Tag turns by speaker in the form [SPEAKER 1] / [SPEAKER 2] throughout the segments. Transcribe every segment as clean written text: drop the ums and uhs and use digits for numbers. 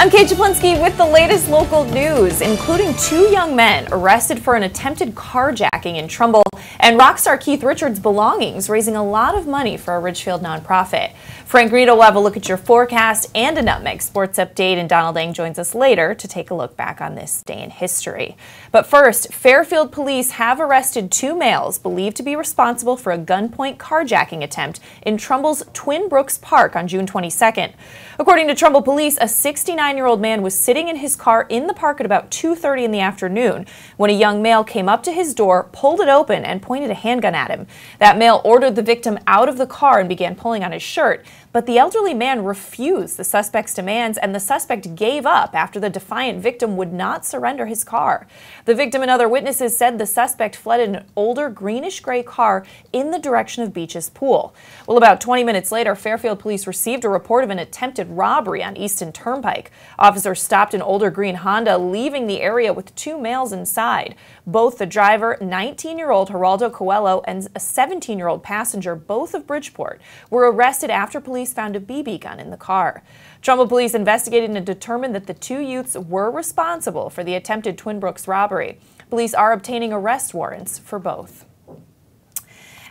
[SPEAKER 1] I'm Kate Czaplinski with the latest local news, including 2 young men arrested for an attempted carjacking in Trumbull and rock star Keith Richards' belongings, raising a lot of money for a Ridgefield nonprofit. Frank Rito will have a look at your forecast and a Nutmeg Sports Update, and Donald Eng joins us later to take a look back on this day in history. But first, Fairfield police have arrested 2 males believed to be responsible for a gunpoint carjacking attempt in Trumbull's Twin Brooks Park on June 22nd. According to Trumbull police, a 69-year-old man was sitting in his car in the park at about 2:30 in the afternoon when a young male came up to his door, pulled it open, and pointed a handgun at him. That male ordered the victim out of the car and began pulling on his shirt, but the elderly man refused the suspect's demands, and the suspect gave up after the defiant victim would not surrender his car. The victim and other witnesses said the suspect fled in an older greenish-gray car in the direction of Beach's Pool. Well, about 20 minutes later, Fairfield police received a report of an attempted robbery on Easton Turnpike. Officers stopped an older green Honda, leaving the area with 2 males inside. Both the driver, 19-year-old Geraldo Coelho, and a 17-year-old passenger, both of Bridgeport, were arrested after police found a BB gun in the car. Trumbull police investigated and determined that the 2 youths were responsible for the attempted Twin Brooks robbery. Police are obtaining arrest warrants for both.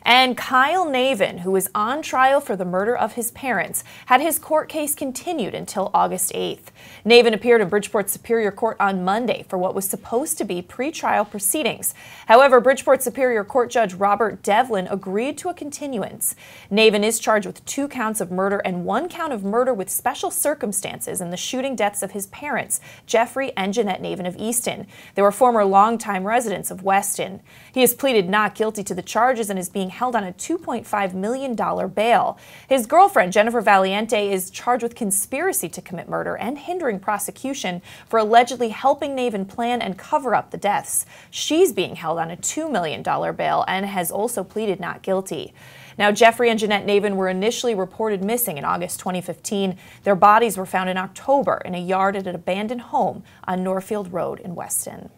[SPEAKER 1] And Kyle Navin, who is on trial for the murder of his parents, had his court case continued until August 8th. Navin appeared in Bridgeport Superior Court on Monday for what was supposed to be pretrial proceedings. However, Bridgeport Superior Court Judge Robert Devlin agreed to a continuance. Navin is charged with 2 counts of murder and 1 count of murder with special circumstances in the shooting deaths of his parents, Jeffrey and Jeanette Navin of Easton. They were former longtime residents of Weston. He has pleaded not guilty to the charges and is being held on a $2.5 million bail. His girlfriend, Jennifer Valiente, is charged with conspiracy to commit murder and hindering prosecution for allegedly helping Navin plan and cover up the deaths. She's being held on a $2 million bail and has also pleaded not guilty. Now, Jeffrey and Jeanette Navin were initially reported missing in August 2015. Their bodies were found in October in a yard at an abandoned home on Norfield Road in Weston.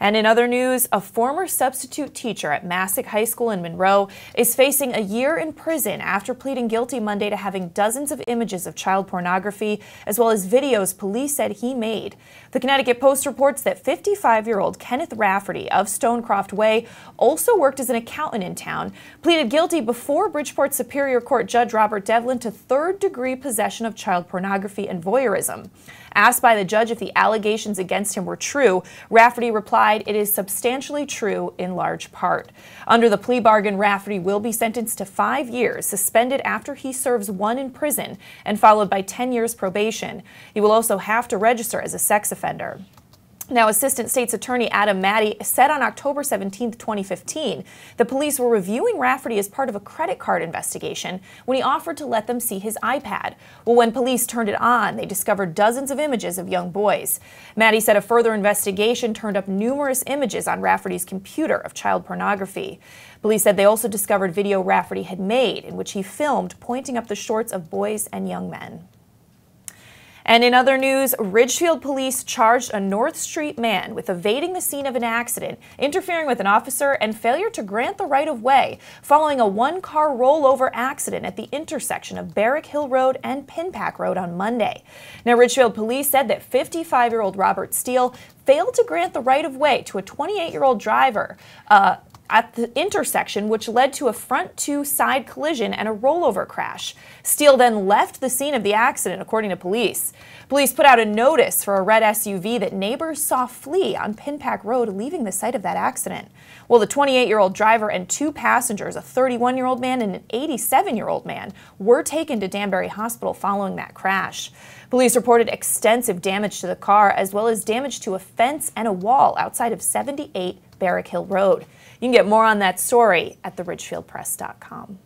[SPEAKER 1] And in other news, a former substitute teacher at Massac High School in Monroe is facing a year in prison after pleading guilty Monday to having dozens of images of child pornography, as well as videos police said he made. The Connecticut Post reports that 55-year-old Kenneth Rafferty of Stonecroft Way also worked as an accountant in town, pleaded guilty before Bridgeport Superior Court Judge Robert Devlin to 3rd-degree possession of child pornography and voyeurism. Asked by the judge if the allegations against him were true, Rafferty replied, "It is substantially true in large part." Under the plea bargain, Rafferty will be sentenced to 5 years, suspended after he serves 1 in prison, and followed by 10 years probation. He will also have to register as a sex offender. Now, Assistant State's Attorney Adam Maddie said on October 17, 2015, the police were reviewing Rafferty as part of a credit card investigation when he offered to let them see his iPad. Well, when police turned it on, they discovered dozens of images of young boys. Maddie said a further investigation turned up numerous images on Rafferty's computer of child pornography. Police said they also discovered video Rafferty had made in which he filmed pointing up the shorts of boys and young men. And in other news, Ridgefield police charged a North Street man with evading the scene of an accident, interfering with an officer, and failure to grant the right-of-way following a 1-car rollover accident at the intersection of Barrack Hill Road and Pinpack Road on Monday. Now, Ridgefield police said that 55-year-old Robert Steele failed to grant the right-of-way to a 28-year-old driver at the intersection, which led to a front-to-side collision and a rollover crash. Steele then left the scene of the accident, according to police. Police put out a notice for a red SUV that neighbors saw flee on Pinpack Road, leaving the site of that accident. Well, the 28-year-old driver and 2 passengers, a 31-year-old man and an 87-year-old man, were taken to Danbury Hospital following that crash. Police reported extensive damage to the car, as well as damage to a fence and a wall outside of 78 Barrack Hill Road. You can get more on that story at theridgefieldpress.com.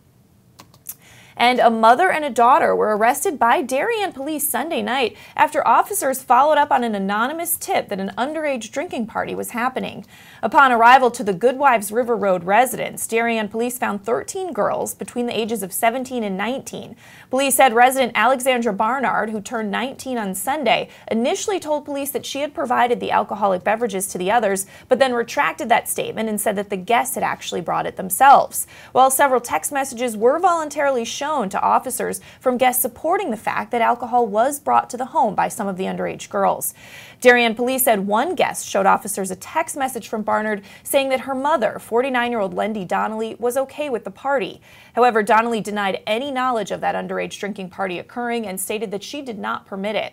[SPEAKER 1] And a mother and a daughter were arrested by Darien police Sunday night after officers followed up on an anonymous tip that an underage drinking party was happening. Upon arrival to the Goodwives River Road residence, Darien police found 13 girls between the ages of 17 and 19. Police said resident Alexandra Barnard, who turned 19 on Sunday, initially told police that she had provided the alcoholic beverages to the others, but then retracted that statement and said that the guests had actually brought it themselves. While several text messages were voluntarily shown shown to officers from guests supporting the fact that alcohol was brought to the home by some of the underage girls. Darien police said one guest showed officers a text message from Barnard saying that her mother, 49-year-old Lendy Donnelly, was okay with the party. However, Donnelly denied any knowledge of that underage drinking party occurring and stated that she did not permit it.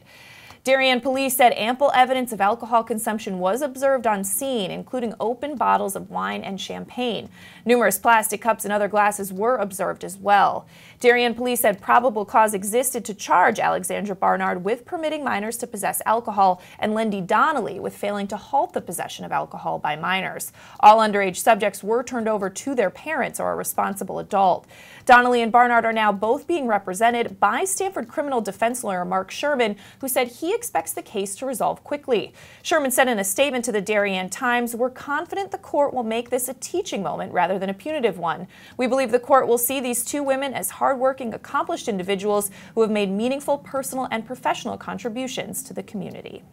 [SPEAKER 1] Darien police said ample evidence of alcohol consumption was observed on scene, including open bottles of wine and champagne. Numerous plastic cups and other glasses were observed as well. Darien police said probable cause existed to charge Alexandra Barnard with permitting minors to possess alcohol and Lendy Donnelly with failing to halt the possession of alcohol by minors. All underage subjects were turned over to their parents or a responsible adult. Donnelly and Barnard are now both being represented by Stanford criminal defense lawyer Mark Sherman, who said he expects the case to resolve quickly. Sherman said in a statement to the Darien Times, "We're confident the court will make this a teaching moment rather than a punitive one. We believe the court will see these two women as hardworking, accomplished individuals who have made meaningful personal and professional contributions to the community."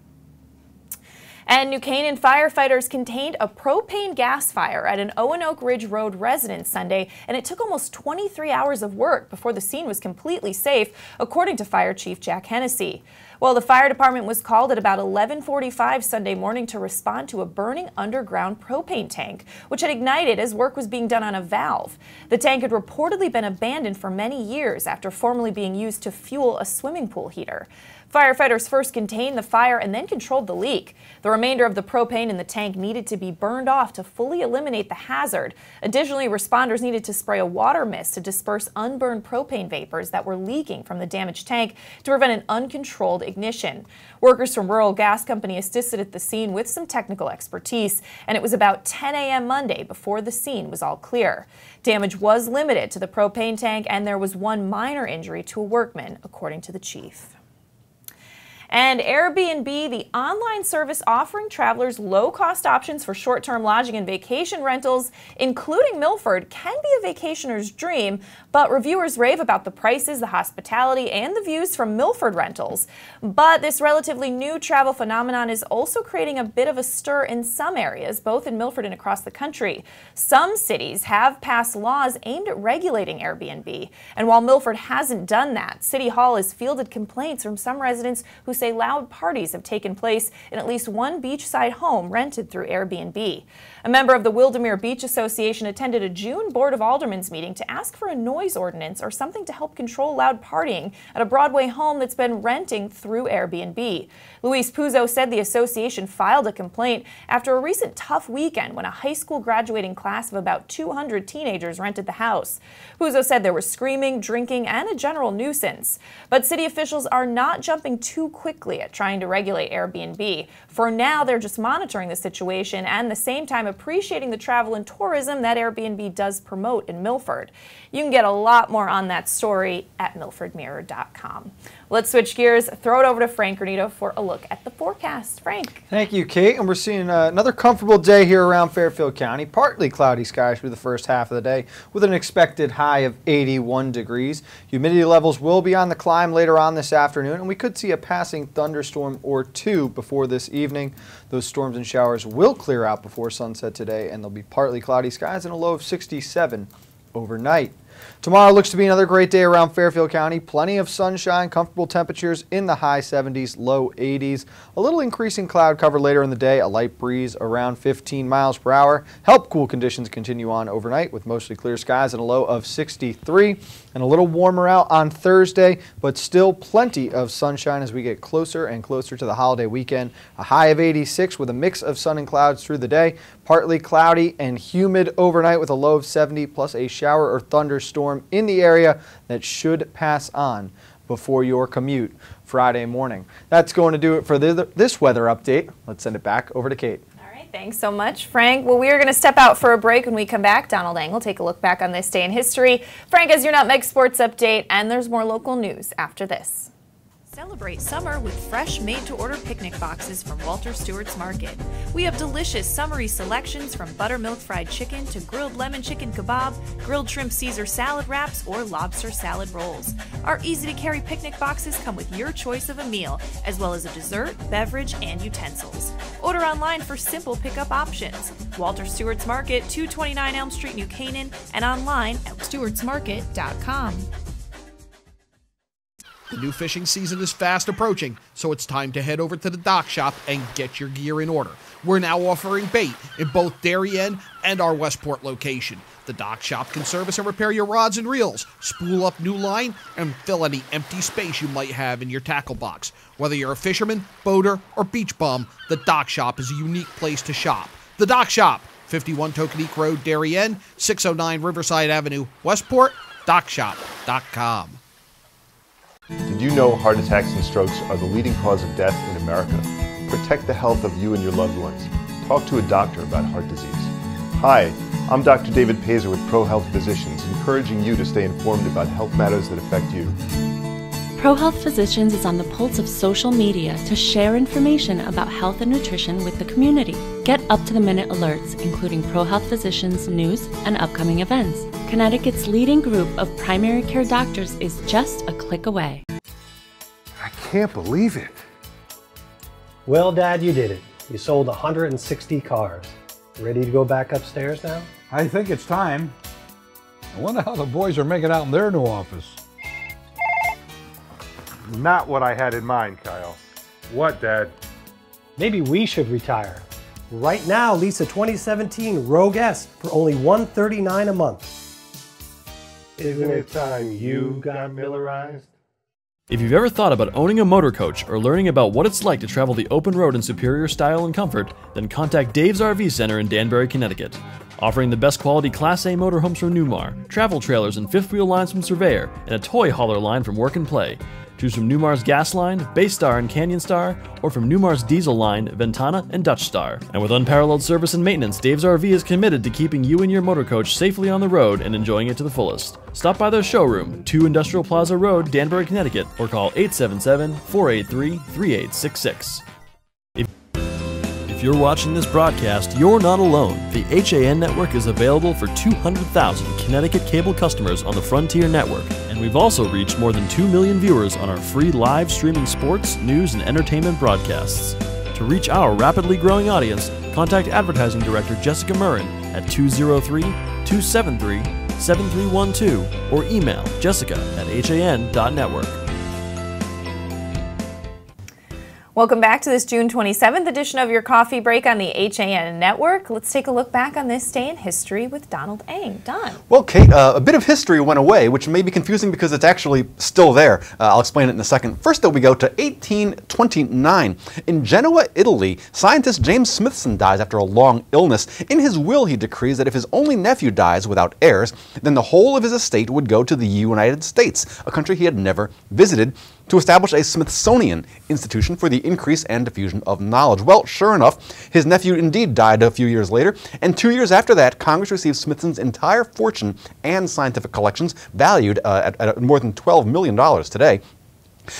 [SPEAKER 1] And New Canaan firefighters contained a propane gas fire at an Owen-Oak Ridge Road residence Sunday, and it took almost 23 hours of work before the scene was completely safe, according to Fire Chief Jack Hennessy. Well, the fire department was called at about 11:45 Sunday morning to respond to a burning underground propane tank, which had ignited as work was being done on a valve. The tank had reportedly been abandoned for many years after formerly being used to fuel a swimming pool heater. Firefighters first contained the fire and then controlled the leak. The remainder of the propane in the tank needed to be burned off to fully eliminate the hazard. Additionally, responders needed to spray a water mist to disperse unburned propane vapors that were leaking from the damaged tank to prevent an uncontrolled ignition. Workers from Rural Gas Company assisted at the scene with some technical expertise, and it was about 10 a.m. Monday before the scene was all clear. Damage was limited to the propane tank, and there was one minor injury to a workman, according to the chief. And Airbnb, the online service offering travelers low-cost options for short-term lodging and vacation rentals, including Milford, can be a vacationer's dream, but reviewers rave about the prices, the hospitality, and the views from Milford rentals. But this relatively new travel phenomenon is also creating a bit of a stir in some areas, both in Milford and across the country. Some cities have passed laws aimed at regulating Airbnb, and while Milford hasn't done that, City Hall has fielded complaints from some residents who say loud parties have taken place in at least one beachside home rented through Airbnb. A member of the Wildermere Beach Association attended a June Board of Aldermen's meeting to ask for a noise ordinance or something to help control loud partying at a Broadway home that's been renting through Airbnb. Luis Puzo said the association filed a complaint after a recent tough weekend when a high school graduating class of about 200 teenagers rented the house. Puzo said there was screaming, drinking, and a general nuisance. But city officials are not jumping too quickly at trying to regulate Airbnb. For now, they're just monitoring the situation and at the same time appreciating the travel and tourism that Airbnb does promote in Milford. You can get a lot more on that story at milfordmirror.com. Let's switch gears, throw it over to Frank Granito for a look at the forecast. Frank.
[SPEAKER 2] Thank you, Kate. And we're seeing another comfortable day here around Fairfield County. Partly cloudy skies for the first half of the day with an expected high of 81 degrees. Humidity levels will be on the climb later on this afternoon, and we could see a passing thunderstorm or two before this evening. Those storms and showers will clear out before sunset today, and there'll be partly cloudy skies and a low of 67 overnight. Tomorrow looks to be another great day around Fairfield County. Plenty of sunshine, comfortable temperatures in the high 70s, low 80s. A little increasing cloud cover later in the day, a light breeze around 15 miles per hour. Help cool conditions continue on overnight with mostly clear skies and a low of 63. And a little warmer out on Thursday, but still plenty of sunshine as we get closer and closer to the holiday weekend. A high of 86 with a mix of sun and clouds through the day. Partly cloudy and humid overnight with a low of 70 plus a shower or thunderstorm in the area that should pass on before your commute Friday morning. That's going to do it for this weather update. Let's send it back over to Kate.
[SPEAKER 1] All right, thanks so much, Frank. Well, we are going to step out for a break. When we come back, Donald Engel will take a look back on this day in history. Frank has your Nutmeg Sports Update, and there's more local news after this. Celebrate summer with fresh made-to-order picnic boxes from Walter Stewart's Market. We have delicious summery selections from buttermilk fried chicken to grilled lemon chicken kebab, grilled shrimp Caesar salad wraps, or lobster salad rolls. Our easy-to-carry picnic boxes come with your choice of a meal, as well as a dessert, beverage, and utensils. Order online for simple pickup options. Walter Stewart's Market, 229 Elm Street, New Canaan, and online at stewartsmarket.com.
[SPEAKER 3] The new fishing season is fast approaching, so it's time to head over to the dock shop and get your gear in order. We're now offering bait in both Darien and our Westport location. The dock shop can service and repair your rods and reels, spool up new line, and fill any empty space you might have in your tackle box. Whether you're a fisherman, boater, or beach bum, the dock shop is a unique place to shop. The dock shop, 51 Tokenique Road, Darien, 609 Riverside Avenue, Westport, dockshop.com.
[SPEAKER 4] Did you know heart attacks and strokes are the leading cause of death in America? Protect the health of you and your loved ones. Talk to a doctor about heart disease. Hi, I'm Dr. David Pazer with ProHealth Physicians, encouraging you to stay informed about health matters that affect you.
[SPEAKER 5] ProHealth Physicians is on the pulse of social media to share information about health and nutrition with the community. Get up-to-the-minute alerts, including ProHealth Physicians' news and upcoming events. Connecticut's leading group of primary care doctors is just a click away.
[SPEAKER 6] I can't believe it.
[SPEAKER 7] Well, Dad, you did it. You sold 160 cars. Ready to go back upstairs now?
[SPEAKER 6] I think it's time. I wonder how the boys are making out in their new office. Not what I had in mind, Kyle. What, Dad?
[SPEAKER 7] Maybe we should retire. Right now, lease a 2017 Rogue S for only $139 a month. Isn't it time you got Millerized?
[SPEAKER 8] If you've ever thought about owning a motor coach or learning about what it's like to travel the open road in superior style and comfort, then contact Dave's RV Center in Danbury, Connecticut. Offering the best quality Class A motorhomes from Newmar, travel trailers and fifth wheel lines from Surveyor, and a toy hauler line from Work and Play. Choose from Newmar's Gas Line, Bay Star and Canyon Star, or from Newmar's Diesel Line, Ventana and Dutch Star. And with unparalleled service and maintenance, Dave's RV is committed to keeping you and your motor coach safely on the road and enjoying it to the fullest. Stop by their showroom, 2 Industrial Plaza Road, Danbury, Connecticut, or call 877-483-3866. If you're watching this broadcast, you're not alone. The HAN network is available for 200,000 Connecticut cable customers on the Frontier network, and we've also reached more than 2 million viewers on our free live streaming sports, news, and entertainment broadcasts. To reach our rapidly growing audience, contact Advertising Director Jessica Murrin at 203-273-7312 or email jessica@han.network.
[SPEAKER 1] Welcome back to this June 27th edition of your coffee break on the HAN Network. Let's take a look back on this day in history with Donald Eng. Don.
[SPEAKER 9] Well, Kate, a bit of history went away, which may be confusing because it's actually still there. I'll explain it in a second. First, though, we go to 1829. In Genoa, Italy, scientist James Smithson dies after a long illness. In his will, he decrees that if his only nephew dies without heirs, then the whole of his estate would go to the United States, a country he had never visited, to establish a Smithsonian institution for the increase and diffusion of knowledge. Well, sure enough, his nephew indeed died a few years later, and 2 years after that, Congress received Smithson's entire fortune and scientific collections, valued at more than $12 million today.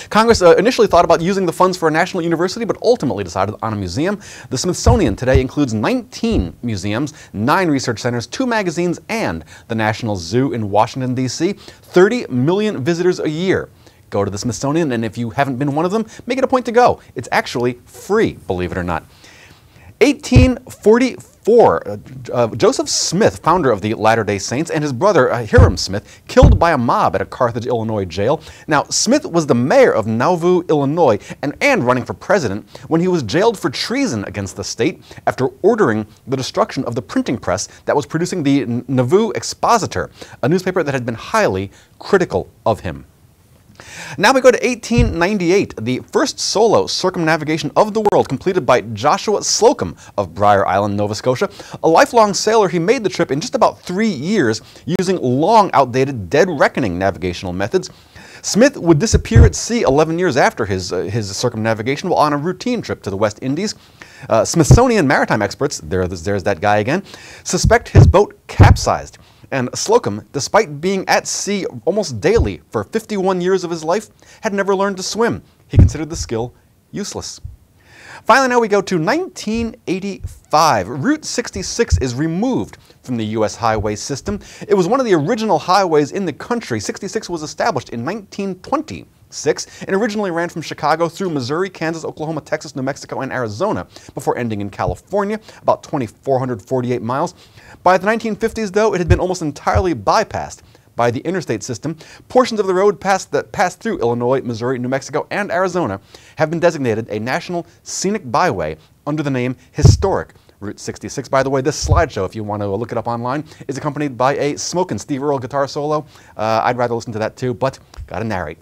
[SPEAKER 9] Congress initially thought about using the funds for a national university, but ultimately decided on a museum. The Smithsonian today includes 19 museums, 9 research centers, 2 magazines, and the National Zoo in Washington, D.C. 30 million visitors a year go to the Smithsonian, and if you haven't been one of them, make it a point to go. It's actually free, believe it or not. 1844, Joseph Smith, founder of the Latter-day Saints, and his brother Hiram Smith, killed by a mob at a Carthage, Illinois jail. Now, Smith was the mayor of Nauvoo, Illinois, and running for president when he was jailed for treason against the state after ordering the destruction of the printing press that was producing the Nauvoo Expositor, a newspaper that had been highly critical of him. Now we go to 1898, the first solo circumnavigation of the world completed by Joshua Slocum of Briar Island, Nova Scotia. A lifelong sailor, he made the trip in just about 3 years using long outdated dead reckoning navigational methods. Smith would disappear at sea 11 years after his circumnavigation while on a routine trip to the West Indies. Smithsonian maritime experts, there's that guy again, suspect his boat capsized. And Slocum, despite being at sea almost daily for 51 years of his life, had never learned to swim. He considered the skill useless. Finally, now we go to 1985. Route 66 is removed from the U.S. highway system. It was one of the original highways in the country. 66 was established in 1926 and originally ran from Chicago through Missouri, Kansas, Oklahoma, Texas, New Mexico, and Arizona before ending in California, about 2,448 miles. By the 1950s, though, it had been almost entirely bypassed by the interstate system, portions of the road that pass through Illinois, Missouri, New Mexico, and Arizona have been designated a National Scenic Byway under the name Historic. Route 66, by the way, this slideshow, if you want to look it up online, is accompanied by a smoking Steve Earle guitar solo. I'd rather listen to that too, but gotta narrate.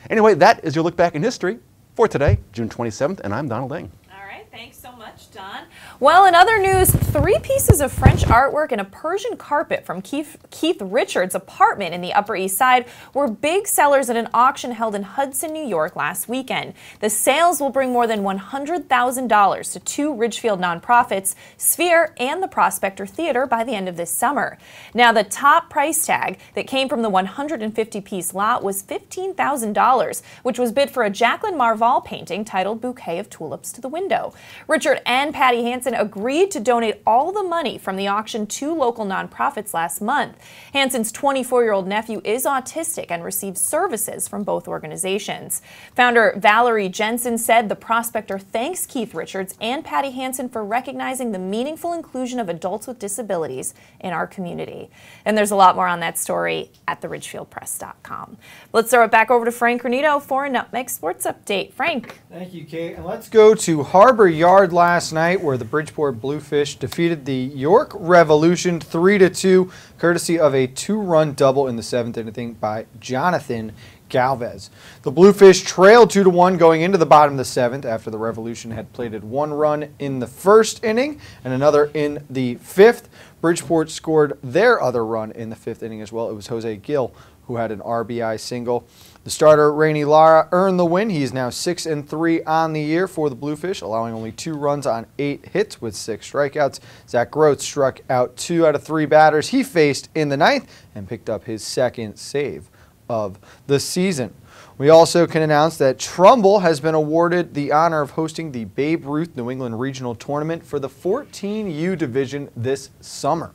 [SPEAKER 9] Anyway, that is your look back in history for today, June 27th, and I'm Donald Ing.
[SPEAKER 1] All right, thanks so much, Don. Well, in other news, 3 pieces of French artwork and a Persian carpet from Keith Richards' apartment in the Upper East Side were big sellers at an auction held in Hudson, New York last weekend. The sales will bring more than $100,000 to 2 Ridgefield nonprofits, Sphere and the Prospector Theater, by the end of this summer. Now, the top price tag that came from the 150-piece lot was $15,000, which was bid for a Jacqueline Marval painting titled Bouquet of Tulips to the Window. Richard and Patty Hansen agreed to donate all the money from the auction to local nonprofits last month. Hansen's 24-year-old nephew is autistic and receives services from both organizations. Founder Valerie Jensen said the Prospector thanks Keith Richards and Patty Hansen for recognizing the meaningful inclusion of adults with disabilities in our community. And there's a lot more on that story at theridgefieldpress.com. Let's throw it back over to Frank Granito for a Nutmeg Sports Update. Frank.
[SPEAKER 2] Thank you, Kate. And let's go to Harbor Yard last night, where the Bridgeport Bluefish defeated the York Revolution 3-2, courtesy of a 2-run double in the 7th inning by Jonathan Galvez. The Bluefish trailed 2-1 going into the bottom of the 7th after the Revolution had plated 1 run in the 1st inning and another in the 5th. Bridgeport scored their other run in the 5th inning as well. It was Jose Gill who had an RBI single. The starter, Rainey Lara, earned the win. He is now 6-3 on the year for the Bluefish, allowing only 2 runs on 8 hits with 6 strikeouts. Zach Groth struck out 2 out of 3 batters he faced in the 9th and picked up his 2nd save of the season. We also can announce that Trumbull has been awarded the honor of hosting the Babe Ruth New England Regional Tournament for the 14U Division this summer.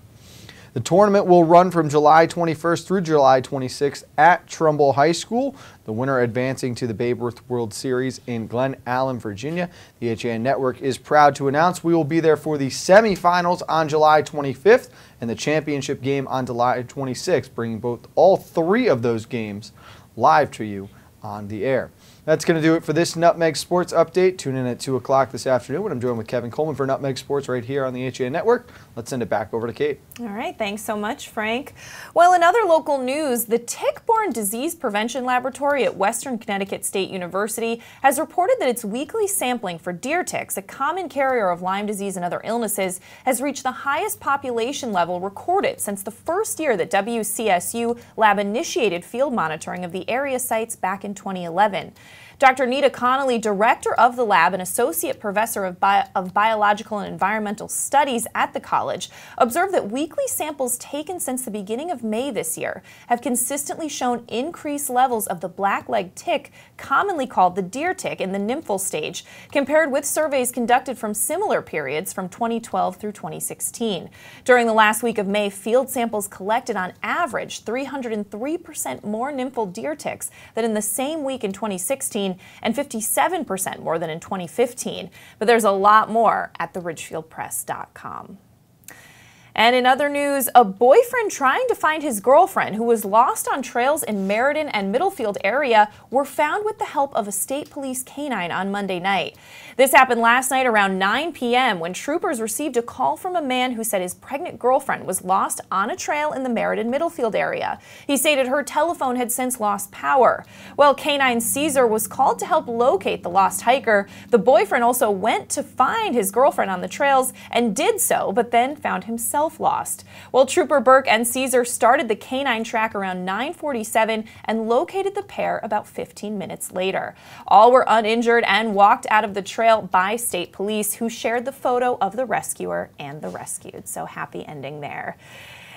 [SPEAKER 2] The tournament will run from July 21st through July 26th at Trumbull High School, the winner advancing to the Babe Ruth World Series in Glen Allen, Virginia. The HAN Network is proud to announce we will be there for the semifinals on July 25th and the championship game on July 26th, bringing all 3 of those games live to you on the air. That's going to do it for this Nutmeg Sports Update. Tune in at 2 o'clock this afternoon when I'm joined with Kevin Coleman for Nutmeg Sports right here on the HAN Network. Let's send it back over to Kate.
[SPEAKER 1] All right, thanks so much, Frank. Well, in other local news, the Tick-Borne Disease Prevention Laboratory at Western Connecticut State University has reported that its weekly sampling for deer ticks, a common carrier of Lyme disease and other illnesses, has reached the highest population level recorded since the first year that WCSU lab initiated field monitoring of the area sites back in 2011. Dr. Nita Connolly, director of the lab and associate professor of biological and environmental studies at the college, observed that weekly samples taken since the beginning of May this year have consistently shown increased levels of the black-legged tick, commonly called the deer tick, in the nymphal stage, compared with surveys conducted from similar periods from 2012 through 2016. During the last week of May, field samples collected on average 303% more nymphal deer ticks than in the same week in 2016, and 57% more than in 2015. But there's a lot more at theridgefieldpress.com. And in other news, a boyfriend trying to find his girlfriend who was lost on trails in Meriden and Middlefield area were found with the help of a state police canine on Monday night. This happened last night around 9 p.m. when troopers received a call from a man who said his pregnant girlfriend was lost on a trail in the Meriden-Middlefield area. He stated her telephone had since lost power. Well, Canine Caesar was called to help locate the lost hiker. The boyfriend also went to find his girlfriend on the trails and did so, but then found himself lost. Well, Trooper Burke and Caesar started the canine track around 9:47 and located the pair about 15 minutes later. All were uninjured and walked out of the trail by state police, who shared the photo of the rescuer and the rescued. So happy ending there.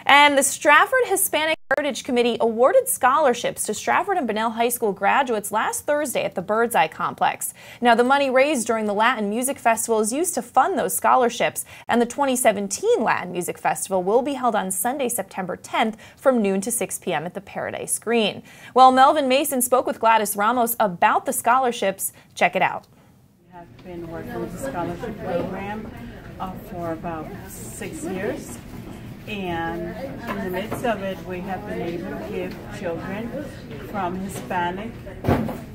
[SPEAKER 1] And the Stratford Hispanic Heritage Committee awarded scholarships to Stratford and Bunnell High School graduates last Thursday at the Birdseye Complex. Now, the money raised during the Latin Music Festival is used to fund those scholarships, and the 2017 Latin Music Festival will be held on Sunday, September 10th from noon to 6 p.m. at the Paradise Green. Well, Melvin Mason spoke with Gladys Ramos about the scholarships. Check it out.
[SPEAKER 10] We have been working with the scholarship program for about 6 years. And in the midst of it, we have been able to give children from Hispanic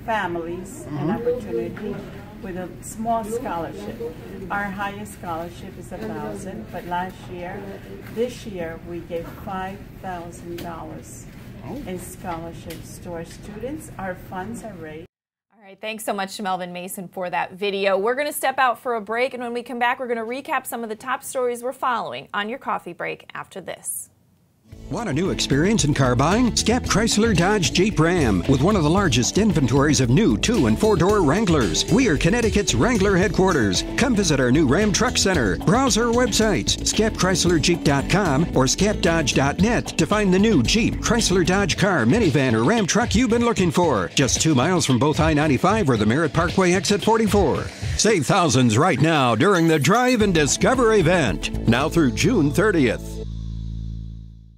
[SPEAKER 10] families an opportunity with a small scholarship. Our highest scholarship is $1,000, but this year, we gave $5,000 in scholarships to our students. Our funds are raised.
[SPEAKER 1] All right, thanks so much to Melvin Mason for that video. We're going to step out for a break, and when we come back, we're going to recap some of the top stories we're following on your coffee break after this.
[SPEAKER 11] Want a new experience in car buying? Scap Chrysler Dodge Jeep Ram with one of the largest inventories of new 2- and 4-door Wranglers. We are Connecticut's Wrangler headquarters. Come visit our new Ram Truck Center. Browse our websites, scapchryslerjeep.com or scapdodge.net to find the new Jeep, Chrysler Dodge car, minivan, or Ram truck you've been looking for. Just 2 miles from both I-95 or the Merritt Parkway exit 44. Save thousands right now during the Drive and Discover event. Now through June 30th.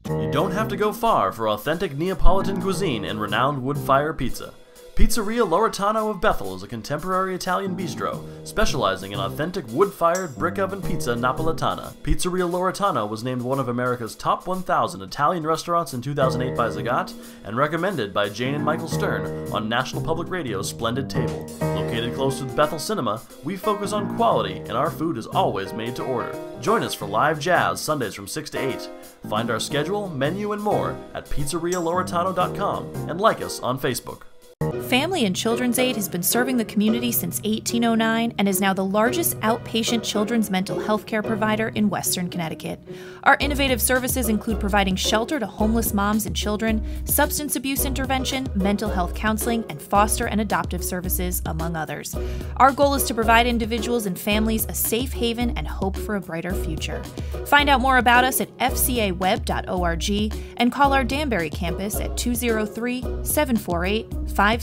[SPEAKER 8] You don't have to go far for authentic Neapolitan cuisine and renowned wood-fire pizza. Pizzeria Loretano of Bethel is a contemporary Italian bistro, specializing in authentic wood-fired brick oven pizza Napolitana. Pizzeria Loretano was named one of America's top 1,000 Italian restaurants in 2008 by Zagat, and recommended by Jane and Michael Stern on National Public Radio's Splendid Table. Located close to the Bethel Cinema, we focus on quality, and our food is always made to order. Join us for live jazz Sundays from 6 to 8. Find our schedule, menu, and more at pizzerialoretano.com and like us on Facebook.
[SPEAKER 1] Family and Children's Aid has been serving the community since 1809 and is now the largest outpatient children's mental health care provider in Western Connecticut. Our innovative services include providing shelter to homeless moms and children, substance abuse intervention, mental health counseling, and foster and adoptive services, among others. Our goal is to provide individuals and families a safe haven and hope for a brighter future. Find out more about us at fcaweb.org and call our Danbury campus at 203-748-5689.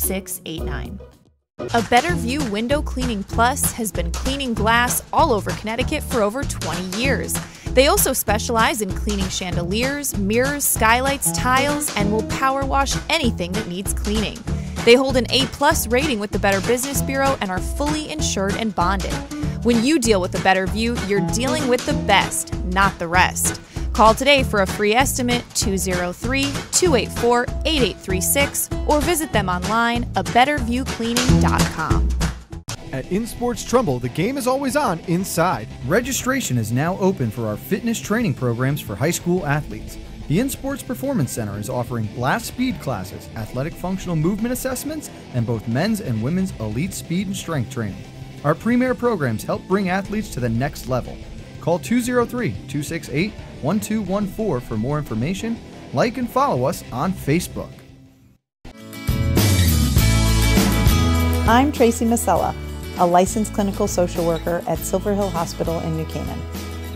[SPEAKER 1] A Better View Window Cleaning Plus has been cleaning glass all over Connecticut for over 20 years. They also specialize in cleaning chandeliers, mirrors, skylights, tiles, and will power wash anything that needs cleaning. They hold an A+ rating with the Better Business Bureau and are fully insured and bonded. When you deal with a Better View, you're dealing with the best, not the rest. Call today for a free estimate, 203-284-8836, or visit them online, abetterviewcleaning.com.
[SPEAKER 12] At InSports Trumbull, the game is always on inside. Registration is now open for our fitness training programs for high school athletes. The InSports Performance Center is offering blast speed classes, athletic functional movement assessments, and both men's and women's elite speed and strength training. Our premier programs help bring athletes to the next level. Call 203-268-1214 for more information. Like and follow us on Facebook.
[SPEAKER 13] I'm Tracy Masella, a licensed clinical social worker at Silver Hill Hospital in New Canaan.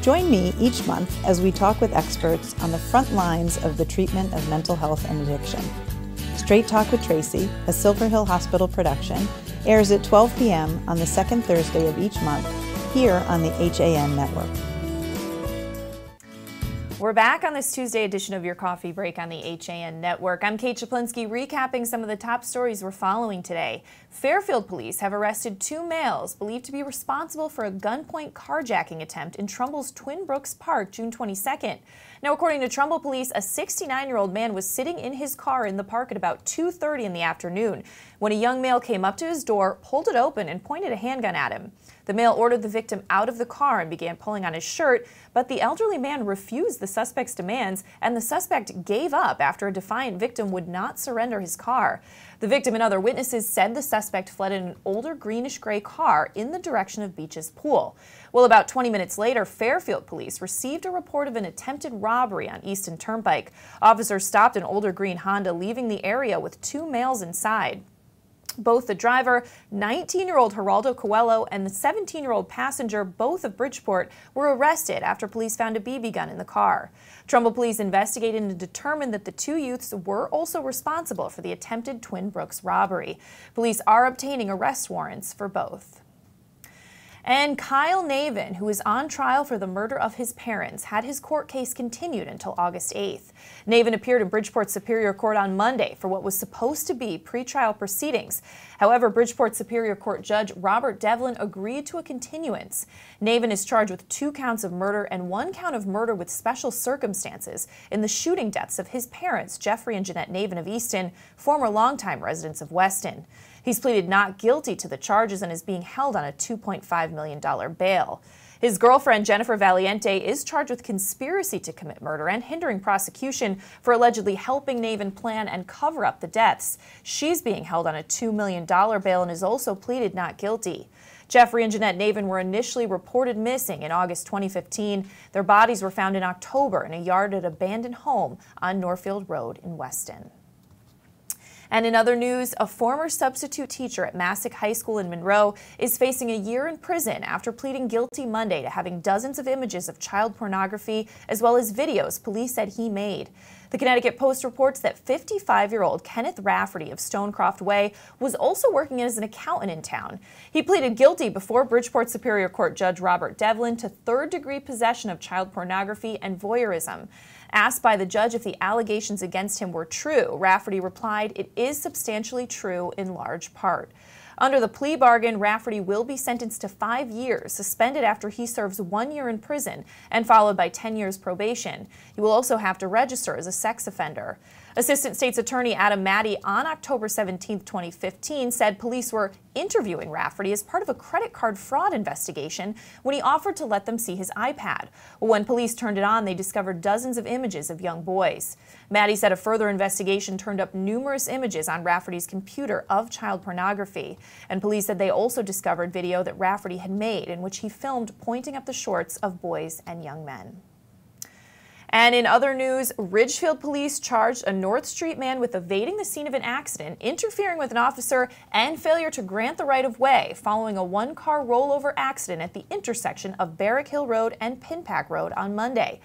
[SPEAKER 13] Join me each month as we talk with experts on the front lines of the treatment of mental health and addiction. Straight Talk with Tracy, a Silver Hill Hospital production, airs at 12 p.m. on the second Thursday of each month here on the HAN Network.
[SPEAKER 1] We're back on this Tuesday edition of Your Coffee Break on the HAN Network. I'm Kate Czaplinski, recapping some of the top stories we're following today. Fairfield police have arrested 2 males believed to be responsible for a gunpoint carjacking attempt in Trumbull's Twin Brooks Park June 22nd. Now, according to Trumbull police, a 69-year-old man was sitting in his car in the park at about 2:30 in the afternoon when a young male came up to his door, pulled it open, and pointed a handgun at him. The male ordered the victim out of the car and began pulling on his shirt, but the elderly man refused the suspect's demands, and the suspect gave up after a defiant victim would not surrender his car. The victim and other witnesses said the suspect fled in an older greenish-gray car in the direction of Beach's Pool. Well, about 20 minutes later, Fairfield police received a report of an attempted robbery on Easton Turnpike. Officers stopped an older green Honda, leaving the area with 2 males inside. Both the driver, 19-year-old Geraldo Coelho, and the 17-year-old passenger, both of Bridgeport, were arrested after police found a BB gun in the car. Trumbull police investigated and determined that the 2 youths were also responsible for the attempted Twin Brooks robbery. Police are obtaining arrest warrants for both. And Kyle Navin, who is on trial for the murder of his parents, had his court case continued until August 8th. Navin appeared in Bridgeport Superior Court on Monday for what was supposed to be pretrial proceedings. However, Bridgeport Superior Court Judge Robert Devlin agreed to a continuance. Navin is charged with 2 counts of murder and 1 count of murder with special circumstances in the shooting deaths of his parents, Jeffrey and Jeanette Navin of Easton, former longtime residents of Weston. He's pleaded not guilty to the charges and is being held on a $2.5 million bail. His girlfriend, Jennifer Valiente, is charged with conspiracy to commit murder and hindering prosecution for allegedly helping Navin plan and cover up the deaths. She's being held on a $2 million bail and is also pleaded not guilty. Jeffrey and Jeanette Navin were initially reported missing in August 2015. Their bodies were found in October in a yard at an abandoned home on Norfield Road in Weston. And in other news, a former substitute teacher at Massac High School in Monroe is facing a year in prison after pleading guilty Monday to having dozens of images of child pornography as well as videos police said he made. The Connecticut Post reports that 55-year-old Kenneth Rafferty of Stonecroft Way was also working as an accountant in town. He pleaded guilty before Bridgeport Superior Court Judge Robert Devlin to third-degree possession of child pornography and voyeurism. Asked by the judge if the allegations against him were true, Rafferty replied, "It is substantially true in large part." Under the plea bargain, Rafferty will be sentenced to 5 years, suspended after he serves 1 year in prison, and followed by 10 years probation. He will also have to register as a sex offender. Assistant State's Attorney Adam Mattey on October 17, 2015, said police were interviewing Rafferty as part of a credit card fraud investigation when he offered to let them see his iPad. When police turned it on, they discovered dozens of images of young boys. Mattey said a further investigation turned up numerous images on Rafferty's computer of child pornography. And police said they also discovered video that Rafferty had made in which he filmed pointing up the shorts of boys and young men. And in other news, Ridgefield police charged a North Street man with evading the scene of an accident, interfering with an officer, and failure to grant the right-of-way following a 1-car rollover accident at the intersection of Barrack Hill Road and Pinpack Road on Monday.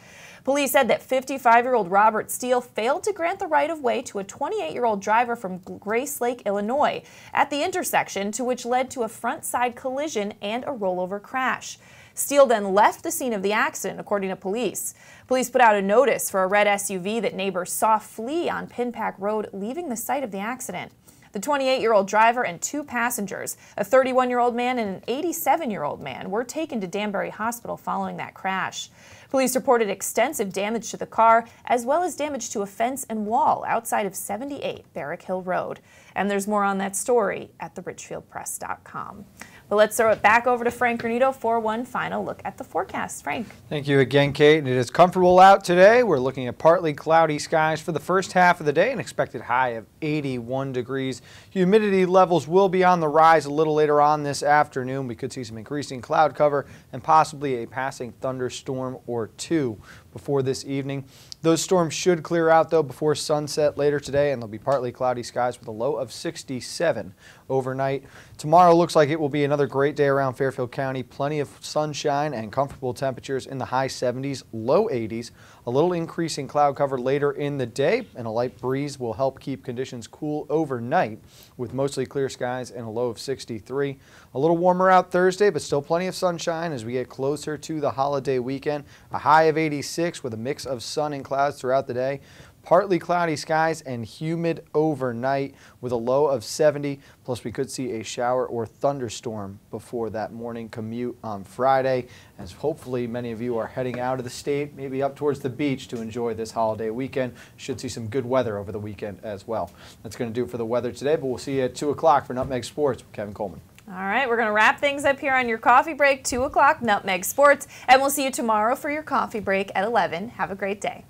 [SPEAKER 1] Police said that 55-year-old Robert Steele failed to grant the right-of-way to a 28-year-old driver from Grace Lake, Illinois, at the intersection, to which led to a front-side collision and a rollover crash. Steele then left the scene of the accident, according to police. Police put out a notice for a red SUV that neighbors saw flee on Pinpack Road, leaving the site of the accident. The 28-year-old driver and 2 passengers, a 31-year-old man and an 87-year-old man, were taken to Danbury Hospital following that crash. Police reported extensive damage to the car, as well as damage to a fence and wall outside of 78 Barrack Hill Road. And there's more on that story at theRitchfieldPress.com. But let's throw it back over to Frank Granito for one final look at the forecast. Frank.
[SPEAKER 2] Thank you again, Kate. It is comfortable out today. We're looking at partly cloudy skies for the first half of the day, an expected high of 81 degrees. Humidity levels will be on the rise a little later on this afternoon. We could see some increasing cloud cover and possibly a passing thunderstorm or 2 before this evening. Those storms should clear out, though, before sunset later today, and there'll be partly cloudy skies with a low of 67 overnight. Tomorrow looks like it will be another great day around Fairfield County. Plenty of sunshine and comfortable temperatures in the high 70s, low 80s. A little increase in cloud cover later in the day, and a light breeze will help keep conditions cool overnight with mostly clear skies and a low of 63. A little warmer out Thursday, but still plenty of sunshine as we get closer to the holiday weekend. A high of 86 with a mix of sun and clouds throughout the day. Partly cloudy skies and humid overnight with a low of 70. Plus, we could see a shower or thunderstorm before that morning commute on Friday, as hopefully many of you are heading out of the state, maybe up towards the beach to enjoy this holiday weekend. Should see some good weather over the weekend as well. That's going to do it for the weather today, but we'll see you at 2 o'clock for Nutmeg Sports with Kevin Coleman.
[SPEAKER 1] All right, we're going to wrap things up here on your coffee break, 2 o'clock, Nutmeg Sports, and we'll see you tomorrow for your coffee break at 11. Have a great day.